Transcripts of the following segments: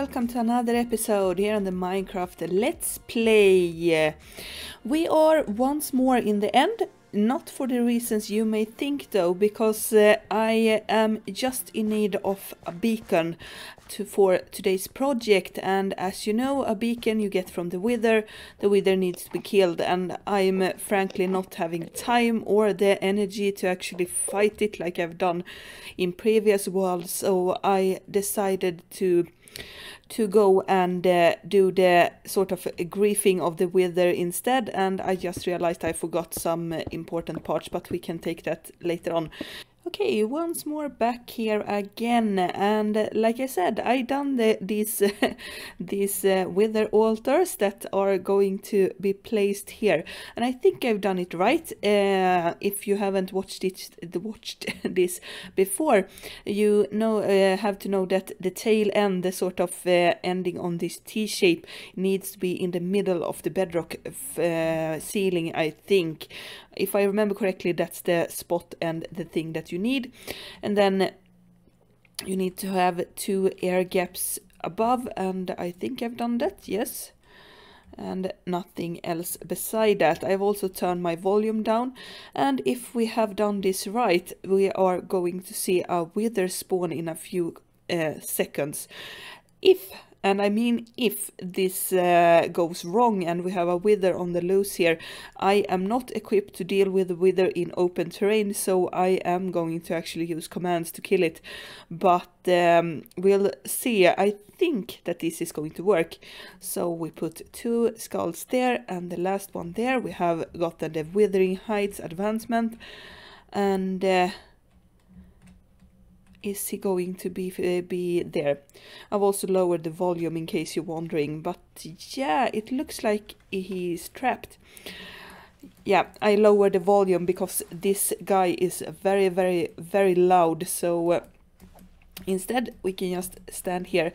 welcome to another episode here on the Minecraft Let's Play. We are once more in the end, not for the reasons you may think though, because I am just in need of a beacon for today's project, and as you know, a beacon you get from the wither needs to be killed, and I'm frankly not having time or the energy to actually fight it like I've done in previous worlds, so I decided to go and do the sort of griefing of the wither instead, and I just realized I forgot some important parts, but we can take that later on. Okay, once more back here again, and like I said, I done these wither altars that are going to be placed here, and I think I've done it right. If you haven't watched this before, you know have to know that the tail end, the sort of ending on this T shape, needs to be in the middle of the bedrock ceiling, I think. If I remember correctly, that's the spot and the thing that you need. And then you need to have 2 air gaps above, and I think I've done that, yes. And nothing else beside that. I've also turned my volume down, and if we have done this right, we are going to see a wither spawn in a few seconds. And I mean if this goes wrong and we have a wither on the loose here, I am not equipped to deal with the wither in open terrain, so I am going to actually use commands to kill it. But we'll see. I think that this is going to work. So we put 2 skulls there, and the last one there. We have gotten the Withering Heights advancement, and is he going to be there? I've also lowered the volume in case you're wondering, but yeah, it looks like he's trapped. Yeah, I lowered the volume because this guy is very, very, very loud, so instead we can just stand here.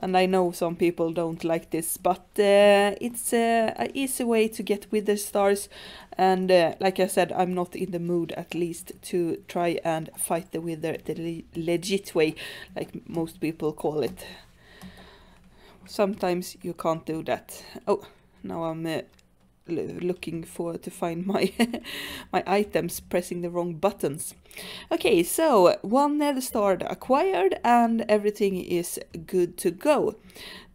And I know some people don't like this, but it's an easy way to get wither stars, and like I said, I'm not in the mood, at least, to try and fight the wither the legit way, like most people call it. Sometimes you can't do that. Oh, now I'm looking to find my my items, pressing the wrong buttons. Okay, so 1 nether star acquired, and everything is good to go.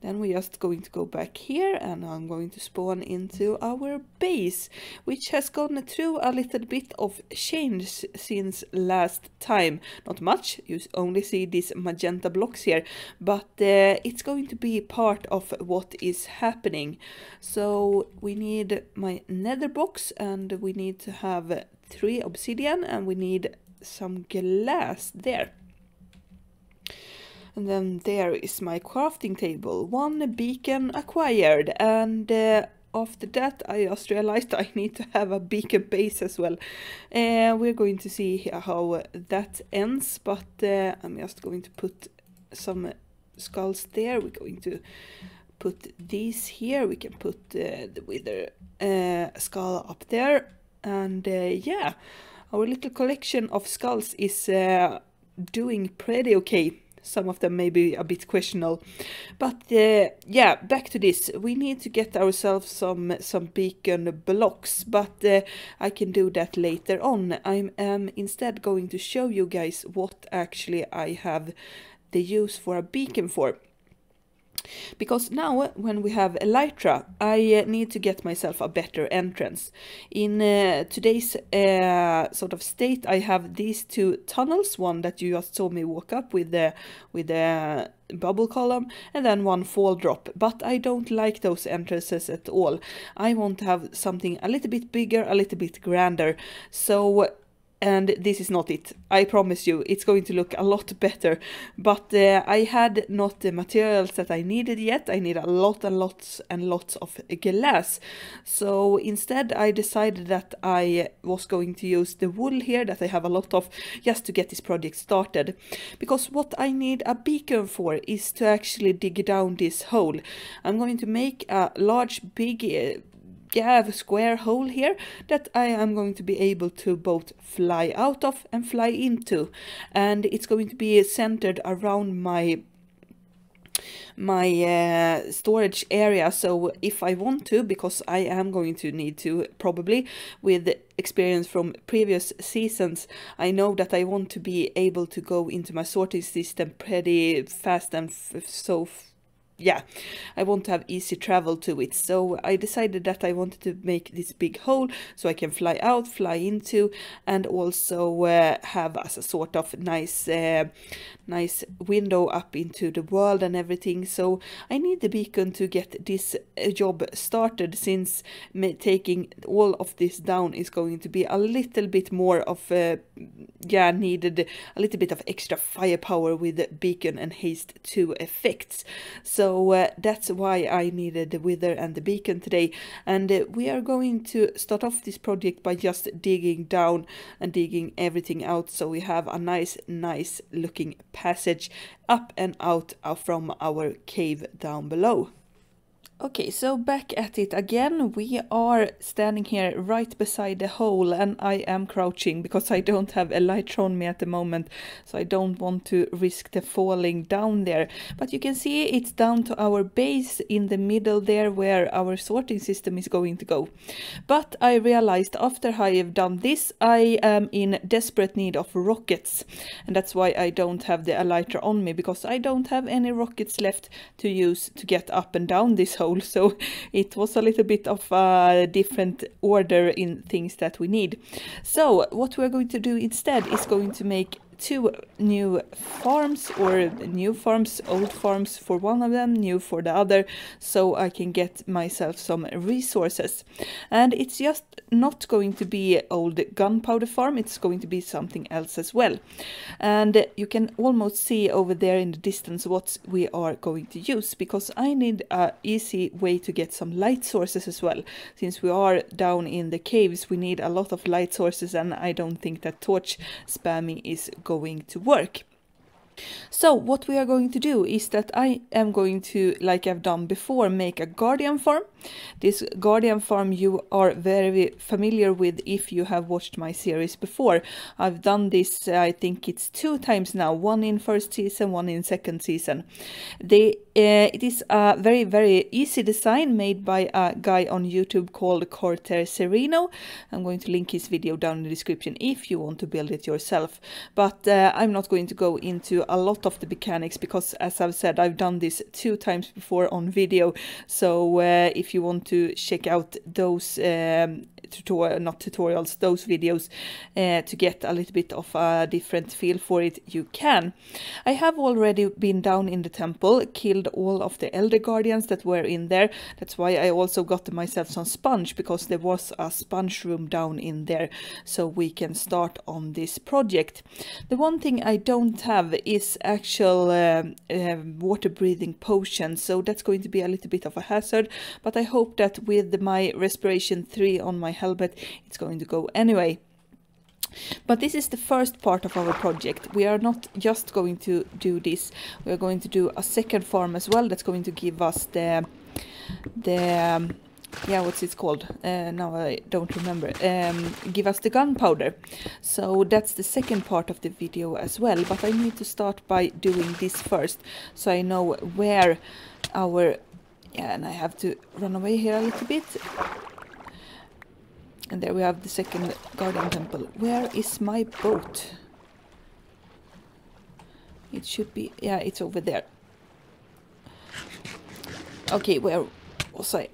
Then we're just going to go back here, and I'm going to spawn into our base, which has gone through a little bit of change since last time. Not much, you only see these magenta blocks here, but it's going to be part of what is happening. So we need my nether box, and we need to have 3 obsidian, and we need some glass there. And then there is my crafting table, 1 beacon acquired, and after that I just realized I need to have a beacon base as well. We're going to see how that ends, but I'm just going to put some skulls there. We're going to put these here. We can put the wither skull up there, and yeah, our little collection of skulls is doing pretty okay. Some of them may be a bit questionable, but yeah, back to this. We need to get ourselves some beacon blocks, but I can do that later on. I am instead going to show you guys what actually I have the use for a beacon for. Because now, when we have elytra, I need to get myself a better entrance. In today's sort of state, I have these 2 tunnels, one that you just saw me walk up with the bubble column, and then 1 fall drop. But I don't like those entrances at all. I want to have something a little bit bigger, a little bit grander. So, and this is not it. I promise you, it's going to look a lot better. But I had not the materials that I needed yet. I need a lot and lots and lots of glass. So instead I decided that I was going to use the wool here that I have a lot of, just to get this project started. Because what I need a beacon for is to actually dig down this hole. I'm going to make a large, big a square hole here that I am going to be able to both fly out of and fly into, and it's going to be centered around my storage area. So if I want to, because I am going to need to probably, with experience from previous seasons, I know that I want to be able to go into my sorting system pretty fast, and yeah, I want to have easy travel to it. So I decided that I wanted to make this big hole so I can fly out, fly into, and also have as a sort of nice window up into the world and everything. So I need the beacon to get this job started, since taking all of this down is going to be a little bit more of needed a little bit of extra firepower with the beacon and haste 2 effects. So that's why I needed the wither and the beacon today, and we are going to start off this project by just digging down and digging everything out, so we have a nice looking passage up and out from our cave down below. Okay, so back at it again. We are standing here right beside the hole, and I am crouching because I don't have a light on me at the moment, so I don't want to risk the falling down there. But you can see it's down to our base in the middle there, where our sorting system is going to go. But I realized after I have done this, I am in desperate need of rockets, and that's why I don't have the elytra on me, because I don't have any rockets left to use to get up and down this hole. So it was a little bit of a different order in things that we need. So what we're going to do instead is going to make 2 new farms, or new farms, old farms for one of them, new for the other, so I can get myself some resources. And it's just not going to be old gunpowder farm, it's going to be something else as well. And you can almost see over there in the distance what we are going to use, because I need an easy way to get some light sources as well. Since we are down in the caves, we need a lot of light sources, and I don't think that torch spamming is going to work. So what we are going to do is that I am going to, like I've done before, make a guardian farm. This guardian farm you are very familiar with if you have watched my series before. I've done this, I think it's 2 times now, one in first season, one in second season. It is a very easy design made by a guy on YouTube called Cortezerino. I'm going to link his video down in the description if you want to build it yourself. But I'm not going to go into a lot of the mechanics, because as I've said, I've done this 2 times before on video. So if you want to check out those those videos to get a little bit of a different feel for it, you can. I have already been down in the temple, killed all of the elder guardians that were in there. That's why I also got myself some sponge, because there was a sponge room down in there, so we can start on this project. The one thing I don't have is actual water breathing potions, so that's going to be a little bit of a hazard, but I hope that with my respiration 3 on my helmet it's going to go anyway. But this is the first part of our project. We are not just going to do this, we are going to do a second farm as well. That's going to give us the what's it called? Now I don't remember. Give us the gunpowder. So that's the second part of the video as well. But I need to start by doing this first, so I know where our... and I have to run away here a little bit. And there we have the second guardian temple. Where is my boat? It should be... yeah, it's over there. Okay, where was I?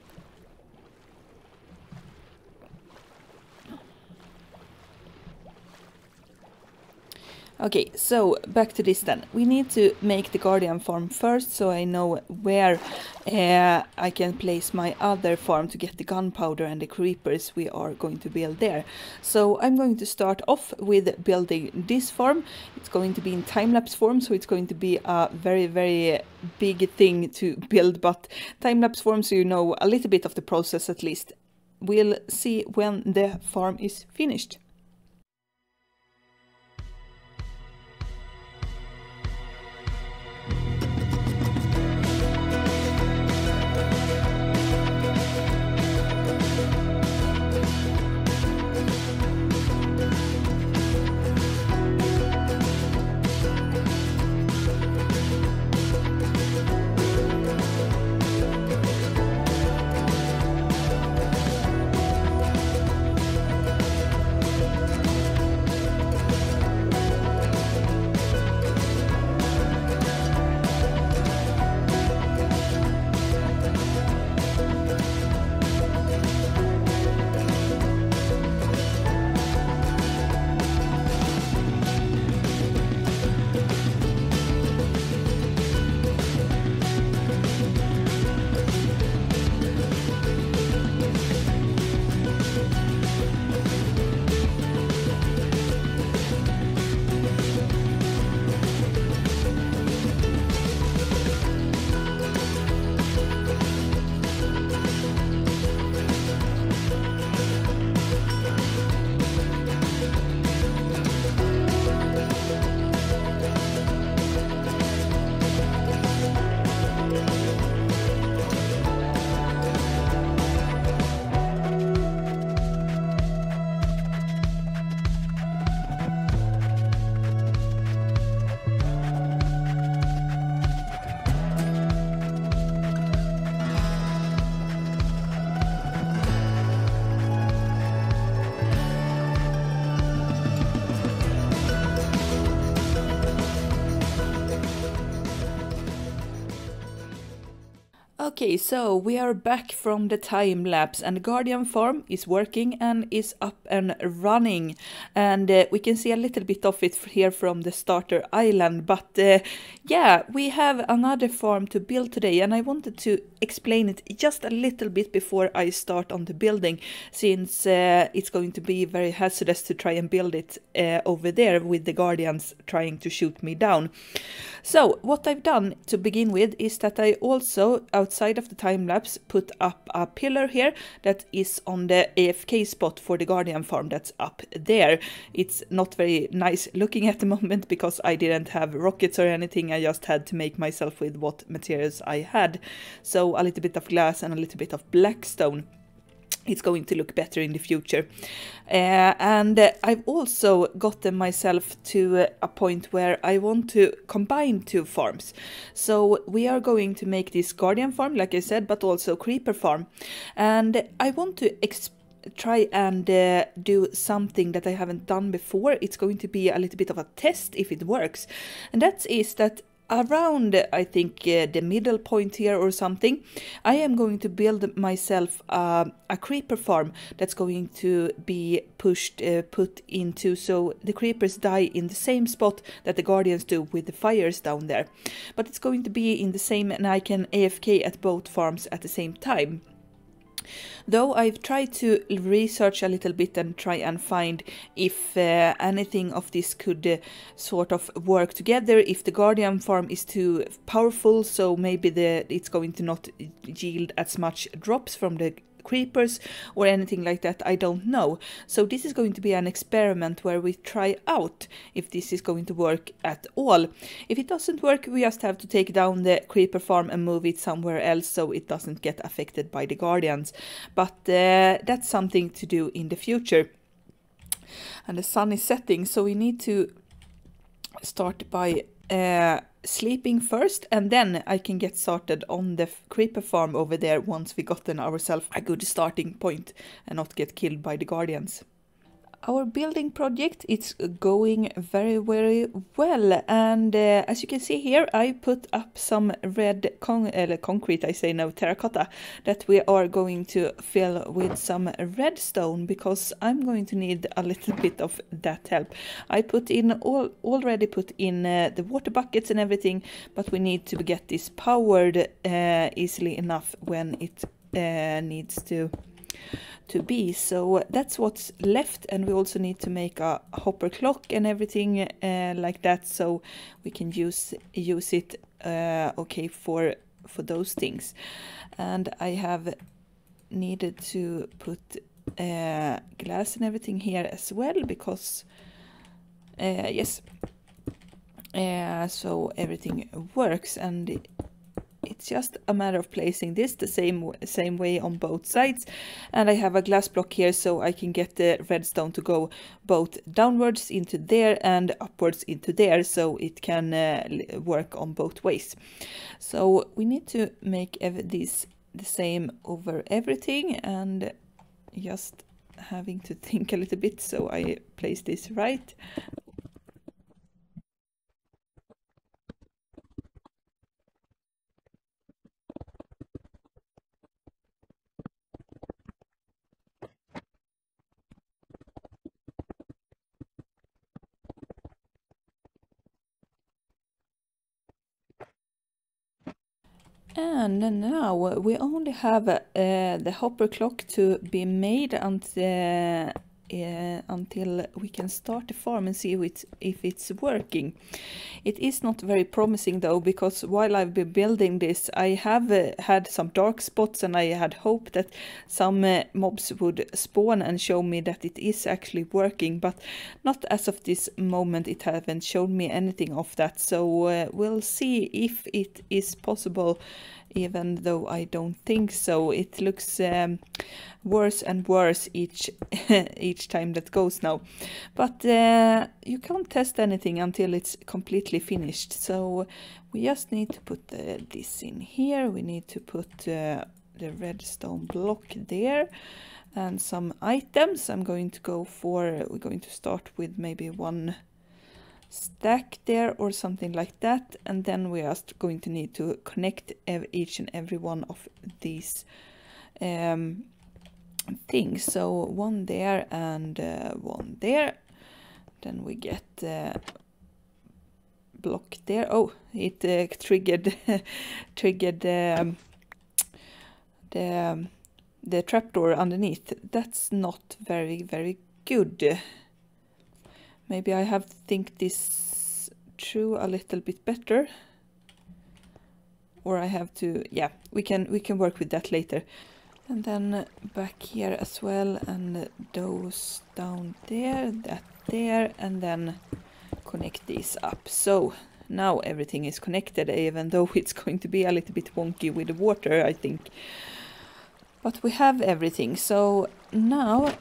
Okay, so back to this then. We need to make the guardian farm first, so I know where I can place my other farm to get the gunpowder and the creepers we are going to build there. So I'm going to start off with building this farm. It's going to be in time-lapse form, so it's going to be a very big thing to build, but time-lapse form, so you know a little bit of the process at least. We'll see when the farm is finished. Okay, so we are back from the time lapse and the Guardian farm is working and is up and running, and we can see a little bit of it here from the starter island, but yeah, we have another farm to build today, and I wanted to explain it just a little bit before I start on the building, since it's going to be very hazardous to try and build it over there with the Guardians trying to shoot me down. So what I've done to begin with is that I also, outside of the time lapse, put up a pillar here that is on the AFK spot for the Guardian farm that's up there. It's not very nice looking at the moment because I didn't have rockets or anything. I just had to make myself with what materials I had. So a little bit of glass and a little bit of black stone. It's going to look better in the future. And I've also gotten myself to a point where I want to combine two farms. So we are going to make this Guardian farm, like I said, but also Creeper farm. And I want to try and do something that I haven't done before. It's going to be a little bit of a test if it works. And that is that around, I think, the middle point here or something, I am going to build myself a creeper farm that's going to be put into, so the creepers die in the same spot that the Guardians do with the fires down there. But it's going to be in the same, and I can AFK at both farms at the same time. Though I've tried to research a little bit and try and find if anything of this could sort of work together, if the Guardian farm is too powerful, so maybe it's going to not yield as much drops from the creepers or anything like that, I don't know. So this is going to be an experiment where we try out if this is going to work at all. If it doesn't work, we just have to take down the creeper farm and move it somewhere else so it doesn't get affected by the Guardians. But that's something to do in the future. And the sun is setting, so we need to start by sleeping first, and then I can get started on the creeper farm over there once we gotten ourselves a good starting point and not get killed by the Guardians. Our building project, it's going very well, and as you can see here, I put up some red concrete, I say no, terracotta, that we are going to fill with some redstone, because I'm going to need a little bit of that help. I already put in the water buckets and everything, but we need to get this powered easily enough when it needs to be. So that's what's left, and we also need to make a hopper clock and everything like that, so we can use it okay for those things. And I have needed to put glass and everything here as well, because yes, so everything works, and it's just a matter of placing this the same way on both sides. And I have a glass block here, so I can get the redstone to go both downwards into there and upwards into there, so it can work on both ways. So we need to make this the same over everything, and just having to think a little bit, so I place this right. And now we only have the hopper clock to be made until we can start the farm and see if it's working. It is not very promising though, because while I've been building this, I have had some dark spots, and I had hoped that some mobs would spawn and show me that it is actually working, but not as of this moment. It haven't shown me anything of that, so we'll see if it is possible, even though I don't think so. It looks worse and worse each time that goes now, but you can't test anything until it's completely finished. So we just need to put this in here. We need to put the redstone block there and some items. We're going to start with maybe one stack there or something like that, and then we are going to need to connect each and every one of these things. So one there and one there. Then we get block there. Oh, it triggered the trapdoor underneath. That's not very good. Maybe I have to think this through a little bit better, or I have to, yeah, we can work with that later. And then back here as well, and those down there, that there, and then connect these up. So now everything is connected, even though it's going to be a little bit wonky with the water, I think. But we have everything. So now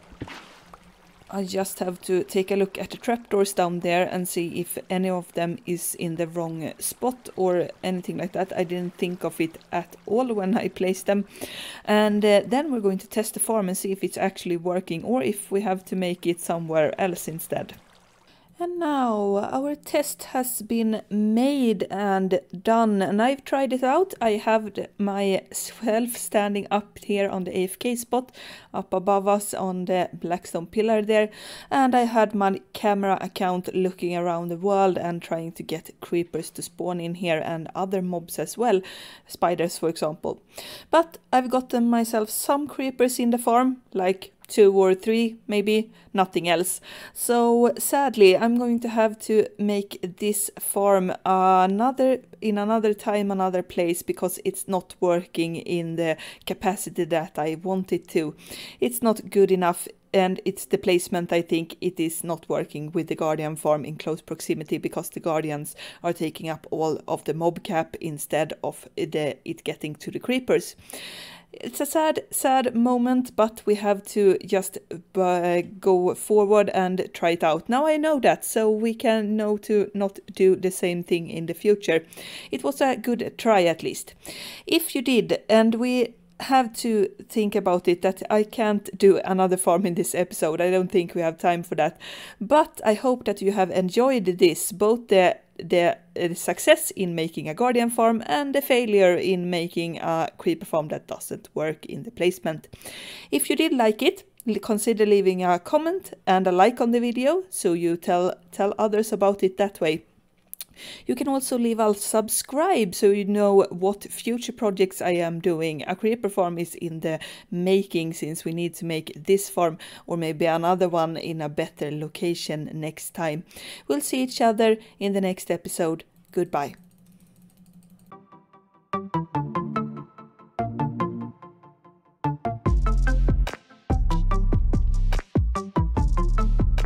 I just have to take a look at the trapdoors down there and see if any of them is in the wrong spot or anything like that. I didn't think of it at all when I placed them. And then we're going to test the farm and see if it's actually working, or if we have to make it somewhere else instead. And now our test has been made and done, and I've tried it out. I have myself standing up here on the AFK spot up above us on the blackstone pillar there, and I had my camera account looking around the world and trying to get creepers to spawn in here and other mobs as well, spiders for example. But I've gotten myself some creepers in the farm, like 2 or 3 maybe, nothing else. So sadly I'm going to have to make this farm in another time, another place, because it's not working in the capacity that I want it to. It's not good enough, and it's the placement. I think it is not working with the guardian farm in close proximity, because the guardians are taking up all of the mob cap instead of it getting to the creepers. It's a sad moment, but we have to just go forward and try it out. Now I know that, so we can know to not do the same thing in the future. It was a good try at least. If you did, and we have to think about it, that I can't do another farm in this episode. I don't think we have time for that. But I hope that you have enjoyed this, both the success in making a guardian farm and the failure in making a creeper farm that doesn't work in the placement. If you did like it, consider leaving a comment and a like on the video, so you tell others about it that way. You can also leave a subscribe so you know what future projects I am doing. A creeper farm is in the making, since we need to make this farm, or maybe another one in a better location next time. We'll see each other in the next episode. Goodbye.